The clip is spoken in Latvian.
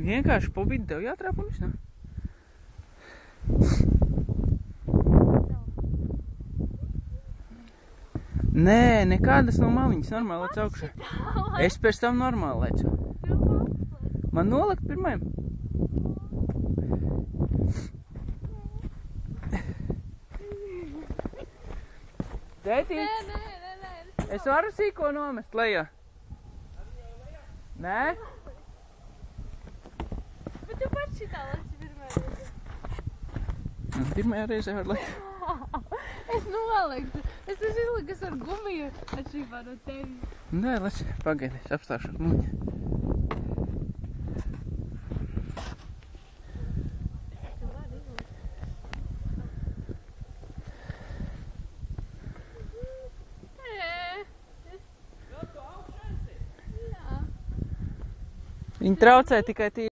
Vienkārši pa vidu tev jātrāp un viss, ne? Nē, nekādas no maliņas, normāli lec augšā. Es pēc tam normāli lecu. Man nolikt pirmajam? Tētīts, es varu sīko nomest lejā? Nē? Bet tu pats šitā leci pirmajā reizē. Pirmajā reizē var lekt. Es noliktu. Es esmu izlikas ar gumiju atšķirībā no tevis. Nē, lec, pagaidi, es apstāšu ar muļu. Viņi traucē tikai tie.